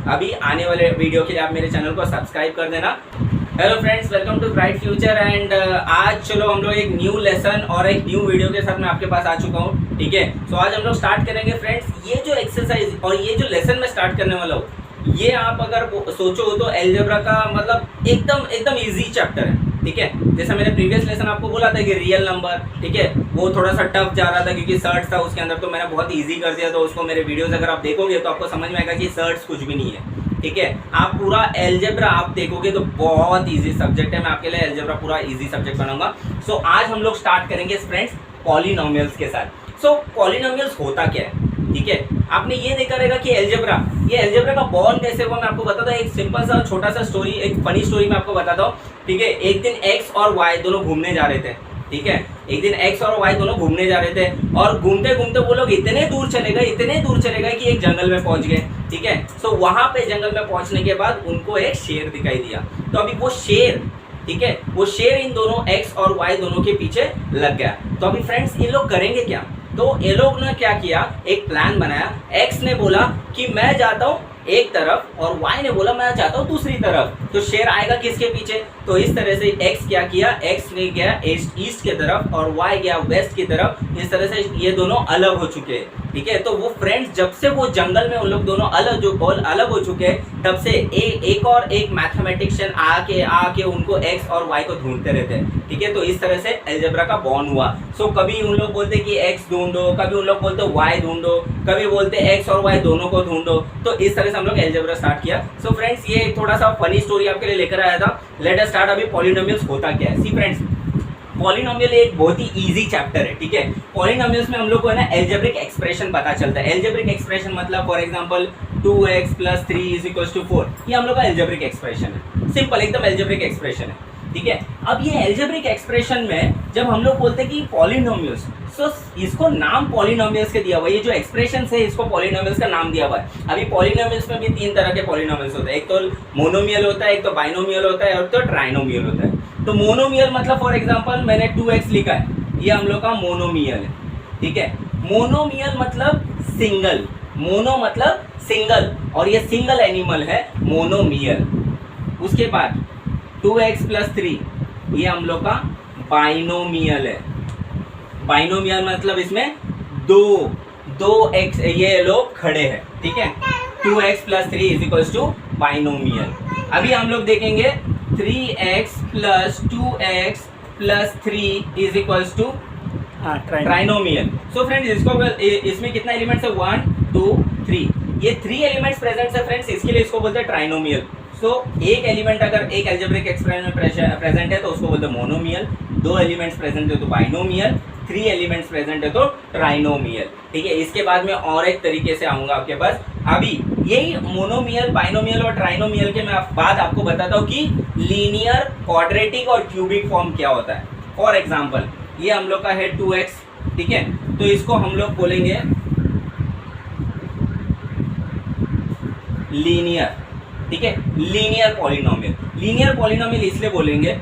अभी आने वाले वीडियो के लिए आप मेरे चैनल को सब्सक्राइब कर देना। Hello friends, welcome to Bright Future and आज चलो हम लोग एक न्यू लेसन और एक न्यू वीडियो के साथ मैं आपके पास आ चुका हूँ। ठीक है, तो आज हम लोग स्टार्ट करेंगे फ्रेंड्स। ये जो एक्सरसाइज और ये जो लेसन मैं स्टार्ट करने वाला हूँ, ये आप अगर सोचो तो अलजेब्रा का मतलब एकदम इजी चैप्टर है। ठीक है, जैसा मैंने प्रीवियस लेसन आपको बोला था कि रियल नंबर, ठीक है, वो थोड़ा सा टफ जा रहा था क्योंकि सर्ट्स था उसके अंदर, तो मैंने बहुत इजी कर दिया। तो उसको मेरे वीडियोस अगर आप देखोगे तो आपको समझ में आएगा कि सर्ट्स कुछ भी नहीं है। ठीक है, आप पूरा अलजेब्रा आप देखोगे तो बहुत इजी सब्जेक्ट है। मैं आपके लिए अलजेब्रा पूरा इजी सब्जेक्ट बनाऊंगा। सो आज हम लोग स्टार्ट करेंगे फ्रेंड्स पॉलिनोमियल्स के साथ। सो पॉलिनोमियल्स होता क्या है? ठीक है, आपने ये देखा रहेगा कि ये अलजेब्रा का बॉर्न कैसे हुआ मैं आपको बताता हूँ। एक सिंपल सा छोटा सा स्टोरी, एक फनी स्टोरी मैं आपको बताता हूँ। ठीक है, एक दिन एक्स और वाई दोनों घूमने जा रहे थे। ठीक है, एक दिन एक्स और वाई दोनों घूमने जा रहे थे और घूमते घूमते वो लोग इतने दूर चले गए कि एक जंगल में पहुंच गए। ठीक है, सो वहां पे जंगल में पहुंचने के बाद उनको एक शेर दिखाई दिया। तो अभी वो शेर, ठीक है, वो शेर इन दोनों एक्स और वाई दोनों के पीछे लग गया। तो अभी फ्रेंड्स इन लोग करेंगे क्या? तो ये लोग ने क्या किया, एक प्लान बनाया। एक्स ने बोला कि मैं जाता हूँ एक तरफ और वाई ने बोला मैं चाहता हूँ दूसरी तरफ। तो शेर आएगा किसके पीछे? तो इस तरह से एक्स क्या किया, एक्स ने गया ईस्ट की तरफ और वाई गया वेस्ट की तरफ। इस तरह से ये दोनों अलग हो चुके हैं। ठीक है, तो वो फ्रेंड्स जब से वो जंगल में उन लोग दोनों अलग हो चुके हैं, तब से एक और एक मैथमेटिशियन आके उनको एक्स और वाई को ढूंढते रहते हैं। ठीक है, तो इस तरह से अलजेब्रा का बॉर्न हुआ। सो कभी उन लोग बोलते कि एक्स ढूंढो, कभी उन लोग बोलते वाई ढूंढो, कभी बोलते एक्स और वाई दोनों को ढूंढो। तो इस तरह से हम लोग अलजेब्रा स्टार्ट किया। सो फ्रेंड्स ये थोड़ा सा फनी स्टोरी आपके लिए लेकर आया था। Let us start. अभी पॉलिनोमियल्स होता क्या है? सी फ्रेंड्स, पॉलिनोमियल एक बहुत ही इजी चैप्टर है। ठीक है, पॉलिनोमियल्स में हम लोग को है ना अलजेब्रिक एक्सप्रेशन पता चलता है। अलजेब्रिक एक्सप्रेशन मतलब फॉर एग्जांपल 2x + 3 = 4, ये हम लोग का अलजेब्रिक एक्सप्रेशन है। सिंपल एकदम अलजेब्रिक एक्सप्रेशन है। ठीक है, अब ये अलजेब्रिक एक्सप्रेशन में जब हम लोग बोलते हैं कि पॉलिनोमियल्स, सो इसको नाम पॉलिनोमियल्स के दिया हुआ है। ये जो एक्सप्रेशन है इसको पॉलिनोमियल्स का नाम दिया हुआ है। अभी पॉलिनोमियल्स में भी 3 तरह के पॉलिनोमियल्स होते हैं। एक तो मोनोमियल होता है, एक तो बाइनोमियल होता है और तो ट्राइनोमियल होता है। तो मोनोमियल मतलब फॉर एग्जांपल मैंने 2x लिखा है, ये हम लोग का मोनोमियल है। ठीक है, मोनोमियल मतलब सिंगल, मोनो मतलब सिंगल और ये सिंगल एनिमल है मोनोमियल। उसके बाद 2x + 3 ये हम लोग का बाइनोमियल है। बाइनोमियल मतलब इसमें दो x ये लोग खड़े हैं। ठीक है, 2x + 3 = बाइनोमियल। अभी हम लोग देखेंगे 3x + 2x + 3 = trinomial. So friends इसमें कितना एलिमेंट्स है? 1 2 3, ये 3 एलिमेंट्स प्रेजेंट है फ्रेंड्स, इसके लिए इसको बोलते हैं ट्राइनोमियल। सो एक एलिमेंट अगर एक अलजेब्रिक एक्सप्रेशन में प्रेजेंट है तो उसको बोलते हैं मोनोमियल, 2 एलिमेंट्स प्रेजेंट है तो बाइनोमियल, 3 एलिमेंट्स प्रेजेंट है तो ट्राइनोमियल। ठीक है, इसके बाद में और एक तरीके से आऊंगा आपके पास। अभी यही मोनोमियल, बाइनोमियल और ट्राइनोमियल के मैं बाद आपको बताता हूँ कि लीनियर, क्वाड्रेटिक और क्यूबिक फॉर्म क्या होता है। फॉर एग्जाम्पल ये हम लोग का है 2x। ठीक है, तो इसको हम लोग बोलेंगे लीनियर। ठीक है, लीनियर पॉलिनोमियल। लीनियर पॉलिनोमियल इसलिए बोलेंगे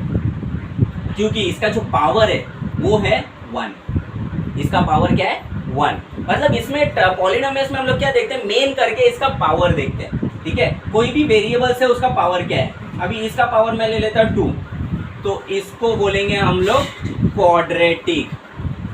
क्योंकि इसका जो पावर है वो है 1। इसका पावर क्या है? 1। मतलब इसमें पॉलिनोमियल्स में हम लोग क्या देखते हैं? मेन करके इसका पावर देखते हैं। ठीक है, कोई भी वेरिएबल से उसका पावर क्या है। अभी इसका पावर मैं ले लेता हूं 2, तो इसको बोलेंगे हम लोग क्वाड्रेटिक,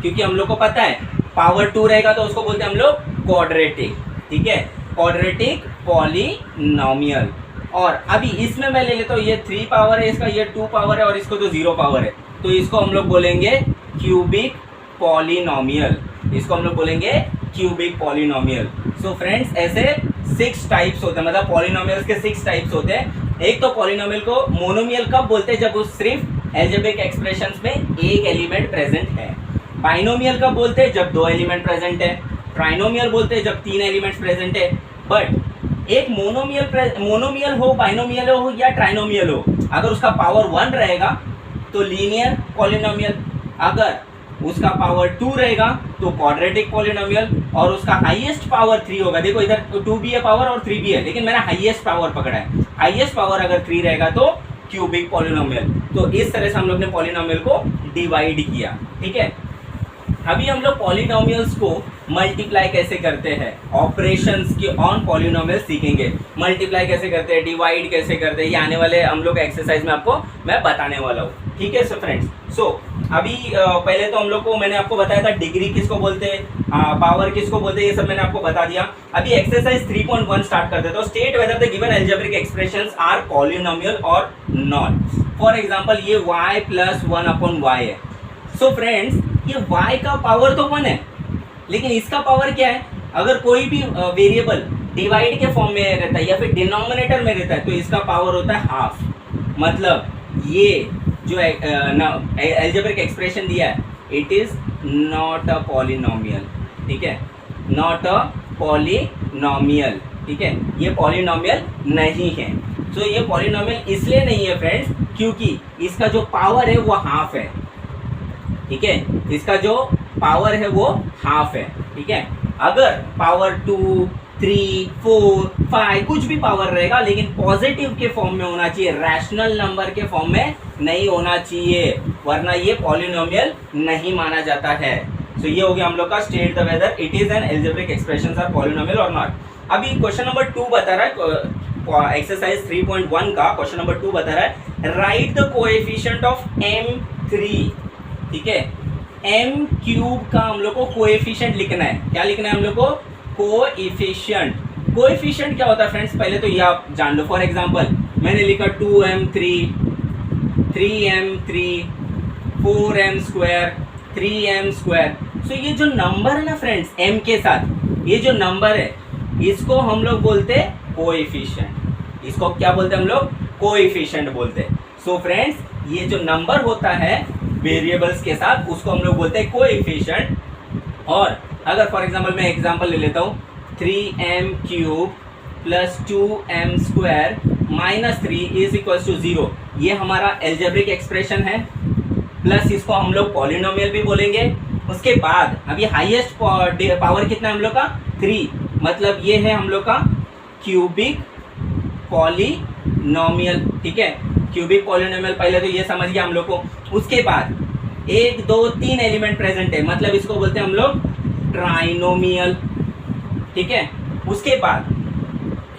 क्योंकि हम लोग को पता है पावर 2 रहेगा तो उसको बोलते हैं हम लोग क्वाड्रेटिक। ठीक है, क्वाड्रेटिक पॉलिनोमियल। और अभी इसमें मैं ले लेता हूँ ये 3 पावर है इसका, ये 2 पावर है और इसको तो 0 पावर है, तो इसको हम लोग बोलेंगे क्यूबिक पॉलिनोमियल। इसको हम लोग बोलेंगे क्यूबिक पॉलिनोमियल। सो फ्रेंड्स ऐसे 6 टाइप्स होते हैं, मतलब पॉलिनोमियल्स के 6 टाइप्स होते हैं। एक तो पॉलिनोमियल को मोनोमियल कब बोलते हैं? जब वो सिर्फ अलजेब्रिक एक्सप्रेशंस में एक एलिमेंट प्रेजेंट है। बाइनोमियल कब बोलते हैं? जब 2 एलिमेंट प्रेजेंट है। ट्राइनोमियल बोलते हैं जब 3 एलिमेंट्स प्रेजेंट है। बट एक मोनोमियल हो, बाइनोमियल हो या ट्राइनोमियल हो, अगर उसका पावर 1 रहेगा तो लीनियर पॉलिनोमियल, अगर उसका पावर 2 रहेगा तो क्वाड्रेटिक पॉलिनोमियल, और उसका हाईएस्ट पावर 3 होगा। देखो इधर 2 भी है पावर और 3 भी है, लेकिन मैंने हाईएस्ट पावर पकड़ा है। हाईएस्ट पावर अगर 3 रहेगा तो क्यूबिक पॉलिनोमियल। तो इस तरह से हम लोग ने पॉलिनोमियल को डिवाइड किया। ठीक है, अभी हम लोग पॉलिनोमियल्स को मल्टीप्लाई कैसे करते हैं, ऑपरेशंस के ऑन पॉलिनोमियल्स सीखेंगे। मल्टीप्लाई कैसे करते हैं, डिवाइड कैसे करते हैं, ये आने वाले हम लोग एक्सरसाइज में आपको मैं बताने वाला हूँ। ठीक है सो फ्रेंड्स, सो अभी पहले तो हम लोग को मैंने आपको बताया था डिग्री किसको बोलते हैं, पावर किसको बोलते हैं, ये सब मैंने आपको बता दिया। अभी एक्सरसाइज 3.1 स्टार्ट कर देता हूँ। State whether the given algebraic expressions are polynomial और नॉट। फॉर एग्जांपल ये y प्लस 1/y है। सो फ्रेंड्स ये y का पावर तो 1 है, लेकिन इसका पावर क्या है, अगर कोई भी वेरिएबल डिवाइड के फॉर्म में रहता है या फिर डिनोमिनेटर में रहता है तो इसका पावर होता है हाफ। मतलब ये जो अलजेब्रिक एक्सप्रेशन दिया है it is not a polynomial. ठीक है, नॉट अ पॉलिनोमियल। ठीक है, ये पॉलिनोमियल नहीं है। तो ये पॉलिनोमियल इसलिए नहीं है फ्रेंड्स क्योंकि इसका जो पावर है वो हाफ है। ठीक है, इसका जो पावर है वो हाफ है। ठीक है, अगर पावर 2, 3, 4, 5 कुछ भी पावर रहेगा लेकिन पॉजिटिव के फॉर्म में होना चाहिए, रैशनल नंबर के फॉर्म में नहीं होना चाहिए, वरना ये पॉलिनोमियल नहीं माना जाता है। सो ये हो गया हम लोग का state the whether it is an algebraic expressions are polynomial और नॉट। अभी क्वेश्चन नंबर 2 बता रहा है, एक्सरसाइज 3.1 का क्वेश्चन नंबर 2 बता रहा है right the coefficient of m3। ठीक है, m क्यूब का हम लोग को कोएफिशिएंट लिखना है। क्या लिखना है हम लोग को, कोएफिशिएंट। कोएफिशिएंट क्या होता है फ्रेंड्स, पहले तो ये आप जान लो। फॉर एग्जांपल मैंने लिखा 2m3, 3m3, 4m², 3m²। सो ये जो नंबर है ना फ्रेंड्स m के साथ, ये जो नंबर है इसको हम लोग बोलते हैं कोएफिशिएंट। इसको क्या बोलते हैं हम लोग, कोएफिशिएंट बोलते हैं। सो फ्रेंड्स ये जो नंबर होता है वेरिएबल्स के साथ उसको हम लोग बोलते हैं कोएफिशिएंट। और अगर फॉर एग्जांपल मैं एग्जांपल ले लेता हूँ 3m³ plus 2m² minus 3 is equals to 0, ये हमारा अलजेब्रिक एक्सप्रेशन है। प्लस इसको हम लोग पॉलिनोमियल भी बोलेंगे। उसके बाद अभी हाईएस्ट पावर कितना है हम लोग का, 3, मतलब ये है हम लोग का क्यूबिक पॉलिनोमियल। ठीक है, क्यूबिक पॉलिनोमियल पहले तो ये समझ गया हम लोग को। उसके बाद 1, 2, 3 एलिमेंट प्रेजेंट है, मतलब इसको बोलते हैं हम लोग ट्राइनोमियल। ठीक है, उसके बाद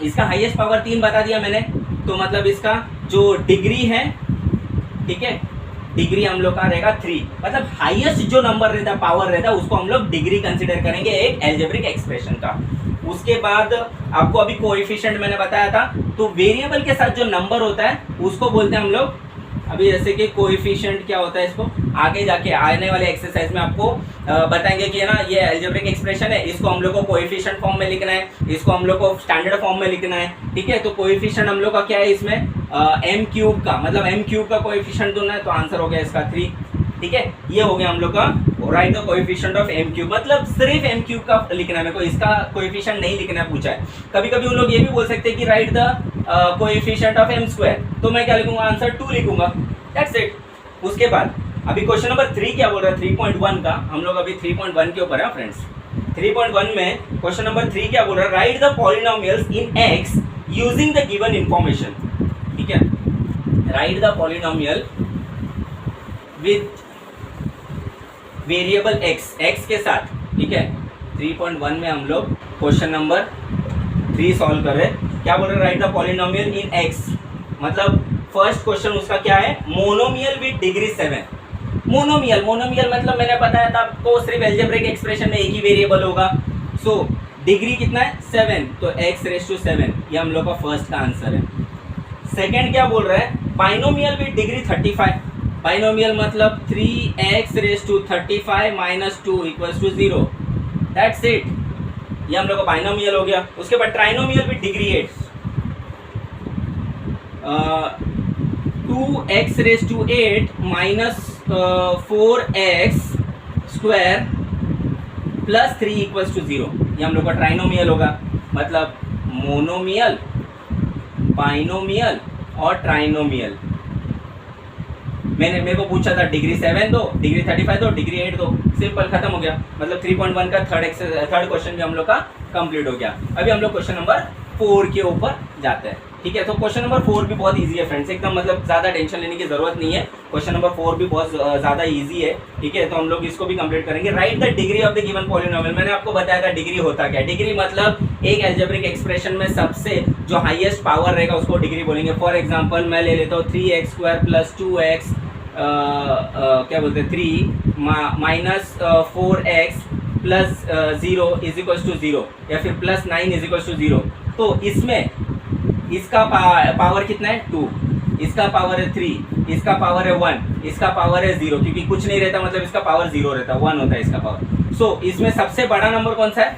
इसका हाईएस्ट पावर 3 बता दिया मैंने, तो मतलब इसका जो डिग्री है, ठीक है, डिग्री हम लोग का रहेगा 3, मतलब हाईएस्ट जो नंबर रहता है, पावर रहता है, उसको हम लोग डिग्री कंसीडर करेंगे एक अलजेब्रिक एक्सप्रेशन का। उसके बाद आपको अभी कोएफिशिएंट मैंने बताया था, तो वेरिएबल के साथ जो नंबर होता है उसको बोलते हैं हम लोग, अभी जैसे कि कोएफिशिएंट क्या होता है, इसको आगे जाके आने वाले एक्सरसाइज में आपको बताएंगे कि ना ये अलजेब्रिक एक्सप्रेशन है, इसको हम लोग को कोएफिशिएंट फॉर्म में लिखना है, इसको हम लोग को स्टैंडर्ड फॉर्म में लिखना है। ठीक है, तो कोएफिशिएंट हम लोग का क्या है इसमें, m³ का, मतलब m³ का कोएफिशिएंट ढूंढना है, तो आंसर हो गया इसका 3। ठीक है, ये हो गया हम लोग का right the coefficient of m³, मतलब सिर्फ m³ का लिखना है, मेरे को इसका कोएफिशिएंट नहीं लिखना पूछा है। कभी कभी उन लोग ये भी बोल सकते हैं कि right the coefficient of m², तो मैं क्या लिखूंगा, आंसर 2 लिखूंगा, दैट्स इट। उसके बाद अभी क्वेश्चन नंबर 3 क्या बोल रहा है, 3.1 का, हम लोग अभी 3.1 के ऊपर है फ्रेंड्स। 3.1 में क्वेश्चन नंबर 3 क्या बोल रहा है, right the polynomials in x using the given information. ठीक है, right the polynomial with variable x के साथ। ठीक है, 3.1 में हम लोग क्वेश्चन नंबर 3 सॉल्व कर रहे हैं। क्या बोल रहे हैं, right the polynomial in x, मतलब फर्स्ट क्वेश्चन उसका क्या है, मोनोमियल विद डिग्री 7। मोनोमियल मतलब मैंने बताया था आपको सिर्फ अलजेब्रिक एक्सप्रेशन में एक ही वेरिएबल होगा। सो डिग्री कितना है, 7, तो x⁻7, ये हम लोग का फर्स्ट का आंसर है। सेकंड क्या बोल रहा है, बाइनोमियल विद डिग्री 35। बाइनोमियल मतलब 3x⁻35 minus 2 equals to 0, that's it, ये हम लोग का बाइनोमियल हो गया। उसके बाद trinomial with degree 8, 2x⁸ minus 4x² plus 3 equals to 0, ये हम लोग का ट्राइनोमियल होगा। मतलब मोनोमियल, बाइनोमियल और ट्राइनोमियल। मेरे को पूछा था डिग्री 7 दो, डिग्री 35 दो, डिग्री 8 दो, सिंपल खत्म हो गया। मतलब 3.1 का थर्ड क्वेश्चन भी हम लोग का कंप्लीट हो गया। अभी हम लोग क्वेश्चन नंबर 4 के ऊपर जाते हैं। ठीक है। तो क्वेश्चन नंबर 4 भी बहुत इजी है फ्रेंड्स, एकदम मतलब ज़्यादा टेंशन लेने की जरूरत नहीं है। क्वेश्चन नंबर 4 भी बहुत ज़्यादा इजी है, ठीक है। तो हम लोग इसको भी कंप्लीट करेंगे। Right the degree of the given polynomial. मैंने आपको बताया था डिग्री होता क्या है। डिग्री मतलब एक अलजेब्रिक एक्सप्रेशन में सबसे जो हाईएस्ट पावर रहेगा उसको डिग्री बोलेंगे। फॉर एग्जाम्पल मैं ले लेता हूँ 3x² + 2x क्या बोलते हैं 3 minus 4x plus 0 is equal to 0 या फिर प्लस 9 इज इक्वल टू 0। तो इसमें इसका पावर कितना है 2, इसका पावर है 3, इसका पावर है 1, इसका पावर है 0, क्योंकि कुछ नहीं रहता मतलब इसका पावर 0 रहता है, 1 होता है इसका पावर। सो इसमें सबसे बड़ा नंबर कौन सा है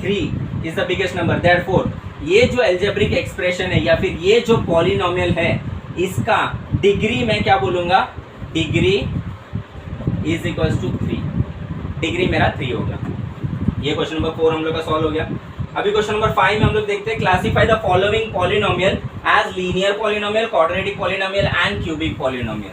3 is the biggest number. Therefore ये जो अलजेब्रिक एक्सप्रेशन है या फिर ये जो पॉलिनोमियल है इसका डिग्री मैं क्या बोलूंगा, degree is equal to 3। Degree मेरा 3 होगा। ये क्वेश्चन नंबर 4 हम लोग का सॉल्व हो गया। अभी क्वेश्चन नंबर 5 में हम लोग देखते हैं classify the following polynomial as linear polynomial, quadratic polynomial and cubic polynomial.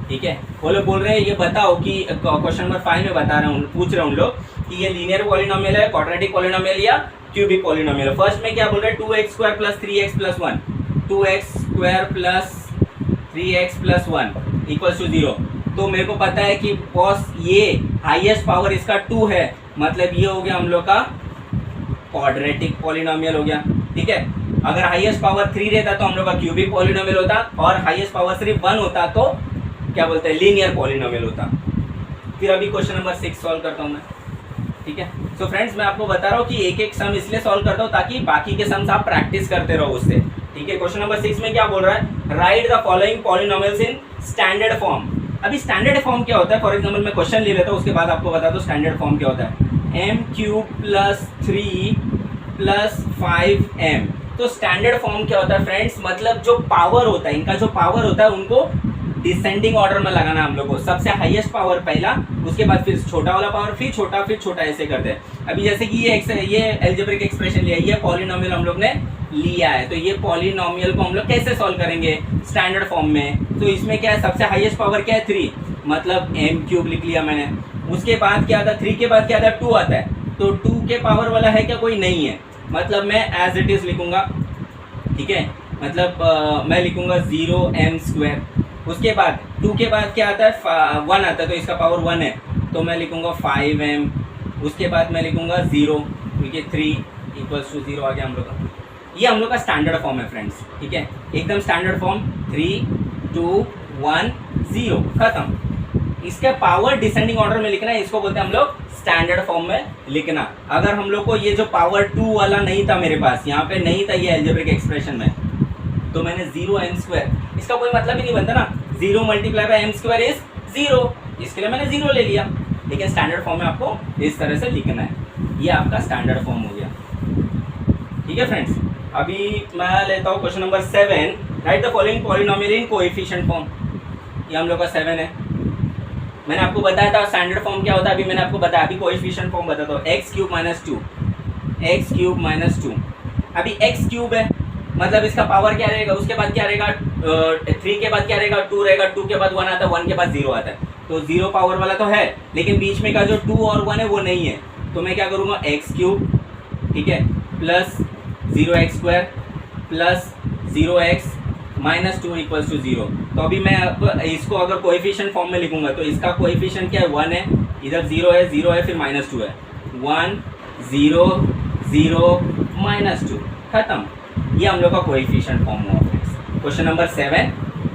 ठीक है, वो लोग बोल रहे हैं ये बताओ कि क्वेश्चन नंबर 5 में बता रहे हैं, पूछ रहे हैं उन लोग कि ये लीनियर पॉलिनोमियल है, क्वाड्रेटिक पॉलिनोमियल या क्यूबिक पॉलिनोमियल है। फर्स्ट में क्या बोल रहे हैं 2x² + 3x + 1, 2x² + 3x + 1 equal to 0। तो मेरे को पता है कि बॉस ये हाईएस्ट पावर इसका 2 है, मतलब ये हो गया हम लोग का क्वाड्रेटिक पॉलिनोमियल हो गया। ठीक है, अगर हाईएस्ट पावर 3 रहता तो हम लोग का क्यूबिक पॉलिनोमियल होता, और हाईएस्ट पावर सिर्फ 1 होता तो क्या बोलते हैं लीनियर पॉलिनोमियल होता। फिर अभी क्वेश्चन नंबर 6 सॉल्व करता हूँ मैं। ठीक है, सो फ्रेंड्स मैं आपको बता रहा हूँ कि एक एक सम इसलिए सॉल्व करता हूँ ताकि बाकी के सम्स आप प्रैक्टिस करते रहो उससे। ठीक है, क्वेश्चन नंबर 6 में क्या बोल रहा है, right the following polynomials in standard form. अभी स्टैंडर्ड फॉर्म क्या होता है, फॉर एग्जाम्पल मैं क्वेश्चन ले लेता हूँ उसके बाद आपको बता दो स्टैंडर्ड फॉर्म क्या होता है। m³ + 3 + 5m। तो स्टैंडर्ड फॉर्म क्या होता है फ्रेंड्स, मतलब जो पावर होता है, इनका जो पावर होता है उनको डिसेंडिंग ऑर्डर में लगाना हम लोग को। सबसे हाईएस्ट पावर पहला, उसके बाद फिर छोटा वाला पावर, फिर छोटा ऐसे करते हैं। अभी जैसे कि ये अलजेब्रिक एक्सप्रेशन लिया, ये पॉलिनोमियल हम लोग ने लिया है, तो ये पॉलिनोमियल को हम लोग कैसे सॉल्व करेंगे स्टैंडर्ड फॉर्म में। तो इसमें क्या है, सबसे हाईएस्ट पावर क्या है 3, मतलब m³ लिख लिया मैंने। उसके बाद क्या आता है 3 के बाद क्या आता है 2 आता है, तो 2 के पावर वाला है क्या, कोई नहीं है, मतलब मैं एज इट इज लिखूंगा। ठीक है, मतलब मैं लिखूंगा 0m²। उसके बाद 2 के बाद क्या आता है 1 आता है, तो इसका पावर 1 है, तो मैं लिखूंगा 5m। उसके बाद मैं लिखूंगा 0, क्योंकि 3 = 0 आ गया हम लोग का। ये हम लोग का स्टैंडर्ड फॉर्म है फ्रेंड्स। ठीक है, एकदम स्टैंडर्ड फॉर्म 3 2 1 0 खत्म। इसके पावर डिसेंडिंग ऑर्डर में लिखना है, इसको बोलते हैं हम लोग स्टैंडर्ड फॉर्म में लिखना। अगर हम लोग को ये जो पावर 2 वाला नहीं था मेरे पास, यहाँ पे नहीं था ये अलजेब्रिक एक्सप्रेशन में, तो मैंने 0m², इसका कोई मतलब ही नहीं बनता ना, 0 × m² इज 0, इसके लिए मैंने 0 ले लिया। लेकिन स्टैंडर्ड फॉर्म में आपको इस तरह से लिखना है, ये आपका स्टैंडर्ड फॉर्म हो गया। ठीक है फ्रेंड्स, अभी मैं लेता हूँ question number 7, right the following polynomial in coefficient form. ये हम लोग का 7 है। मैंने आपको बताया था स्टैंडर्ड फॉर्म क्या होता है, अभी मैंने आपको बताया, अभी कोएफिशिएंट फॉर्म बताता हूँ। x³ - 2, x³ - 2। अभी x³ है, मतलब इसका पावर क्या रहेगा, उसके बाद क्या रहेगा 3 के बाद क्या रहेगा 2 रहेगा, 2 के बाद 1 आता है, 1 के बाद 0 आता है, तो 0 पावर वाला तो है, लेकिन बीच में का जो 2 और 1 है वो नहीं है, तो मैं क्या करूँगा x³, ठीक है, प्लस 0x² प्लस 0x - 2 = 0। तो अभी मैं इसको अगर कोएफिशिएंट फॉर्म में लिखूंगा तो इसका कोएफिशिएंट क्या है 1 है, इधर 0 है फिर -2 है, 1 0 0 -2 खत्म। ये हम लोग का कोएफिशिएंट फॉर्म हुआ friends. Question number 7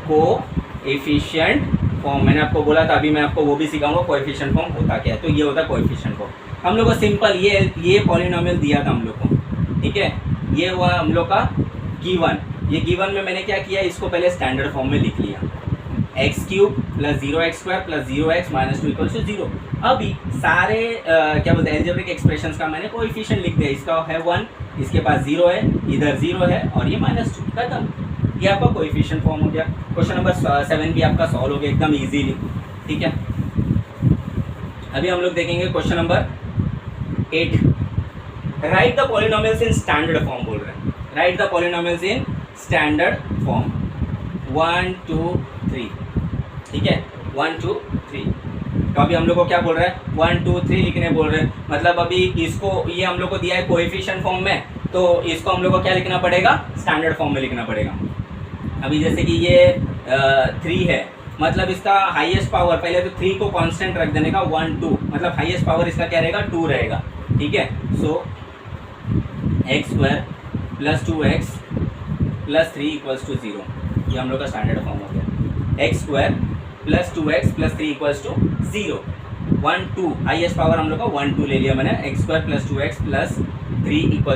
coefficient form, मैंने आपको बोला था, अभी मैं आपको वो भी सिखाऊंगा कोएफिशिएंट फॉर्म होता क्या है। तो ये होता है कोएफिशिएंट फॉर्म। हम लोग को सिंपल ये पॉलिनोमियल दिया था हम लोग को, ठीक है, ये हुआ हम लोग का गिवन। ये गिवन में मैंने क्या किया, इसको पहले स्टैंडर्ड फॉर्म में लिख लिया, x³ + 0x² + 0x - 2 = 0। अभी सारे क्या बोलते हैं अलजेब्रिक एक्सप्रेशंस का मैंने कोएफिशिएंट लिख दिया, इसका है 1, इसके पास 0 है, इधर 0 है और ये -2 खत्म। ये आपका कोएफिशिएंट फॉर्म हो गया। क्वेश्चन नंबर 7 भी आपका सॉल्व हो गया एकदम इजीली। ठीक है, अभी हम लोग देखेंगे question number 8, right the polynomials in standard form बोल रहे हैं। Right the polynomials in standard form 1 2 3। ठीक है, 1 2 3। तो अभी हम लोग को क्या बोल रहा है 1 2 3 लिखने बोल रहे हैं, मतलब अभी इसको ये हम लोग को दिया है कोएफिशिएंट फॉर्म में, तो इसको हम लोग को क्या लिखना पड़ेगा, स्टैंडर्ड फॉर्म में लिखना पड़ेगा। अभी जैसे कि ये 3 है, मतलब इसका हाईएस्ट पावर, पहले तो 3 को कांस्टेंट रख देने का 1 2, मतलब हाईएस्ट पावर इसका क्या रहेगा 2 रहेगा, ठीक है। सो x² + 2x + 3 = 0, ये हम लोग का स्टैंडर्ड फॉर्म हो गया। x² + 2x + 3 = 0, 1 2 हाईएस्ट पावर हम लोग का 1 2 ले लिया मैंने, x² + 2x + 3 =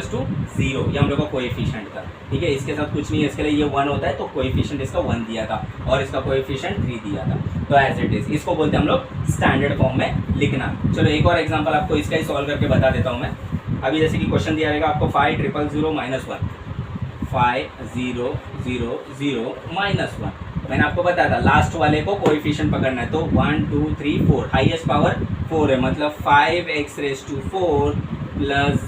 0, ये हम लोग का कोएफिशिएंट था, ठीक है। इसके साथ कुछ नहीं है, इसके लिए ये 1 होता है तो कोएफिशिएंट इसका 1 दिया था और इसका कोएफिशिएंट 3 दिया था, तो एज इट इज इसको बोलते हैं हम लोग स्टैंडर्ड फॉर्म में लिखना। चलो एक और एग्जांपल आपको इसका ही सॉल्व करके बता देता हूँ मैं। अभी जैसे कि क्वेश्चन दिया रहेगा आपको 5 0 0 -1, 5 0 0 0 -1, मैंने आपको बताया था लास्ट वाले को कोएफिशिएंट पकड़ना है, तो 1 2 3 4, हाईएस्ट पावर 4 है, मतलब 5x⁴ +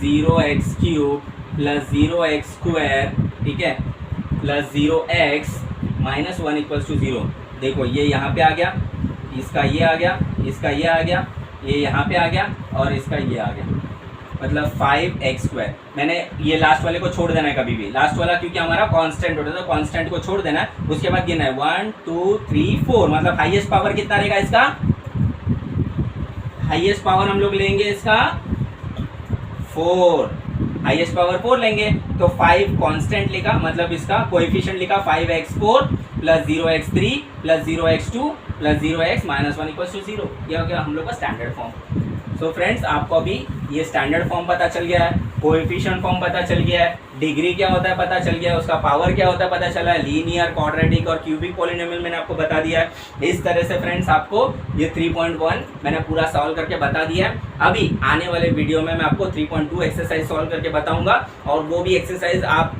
0x³ + 0x², ठीक है, + 0x -1 = 0। देखो ये यहाँ पे आ गया, इसका ये आ गया, इसका ये आ गया, ये यहाँ पे आ गया और इसका ये आ गया, मतलब 5x²। मैंने ये लास्ट वाले को छोड़ देना है कभी भी, लास्ट वाला क्योंकि हमारा कांस्टेंट होता है तो कांस्टेंट को छोड़ देना है, उसके बाद गिनना है 1 2 3 4, मतलब हाईएस्ट पावर कितना रहेगा इसका, हाईएस्ट पावर हम लोग लेंगे इसका 4, हाईएस्ट पावर 4 लेंगे, तो 5 कांस्टेंट लिखा, मतलब इसका कोएफिशिएंट लिखा 5x4 + 0x3 + 0x2 + 0x -1 = 0, ये हो गया हम लोग का स्टैंडर्ड फॉर्म। सो फ्रेंड्स आपको अभी ये स्टैंडर्ड फॉर्म पता चल गया है, कोएफिशिएंट फॉर्म पता चल गया है, डिग्री क्या होता है पता चल गया है, उसका पावर क्या होता है पता चला है, लीनियर, क्वाड्रेटिक और क्यूबिक पॉलिनोमियल मैंने आपको बता दिया है। इस तरह से फ्रेंड्स आपको ये 3.1 मैंने पूरा सॉल्व करके बता दिया है। अभी आने वाले वीडियो में मैं आपको 3.2 एक्सरसाइज सॉल्व करके बताऊंगा, और वो भी एक्सरसाइज आप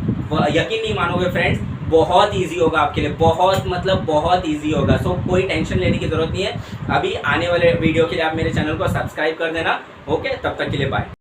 यकीन नहीं मानोगे फ्रेंड्स, बहुत इजी होगा आपके लिए, बहुत मतलब बहुत इजी होगा। सो कोई टेंशन लेने की जरूरत नहीं है। अभी आने वाले वीडियो के लिए आप मेरे चैनल को सब्सक्राइब कर देना। ओके, तब तक के लिए बाय।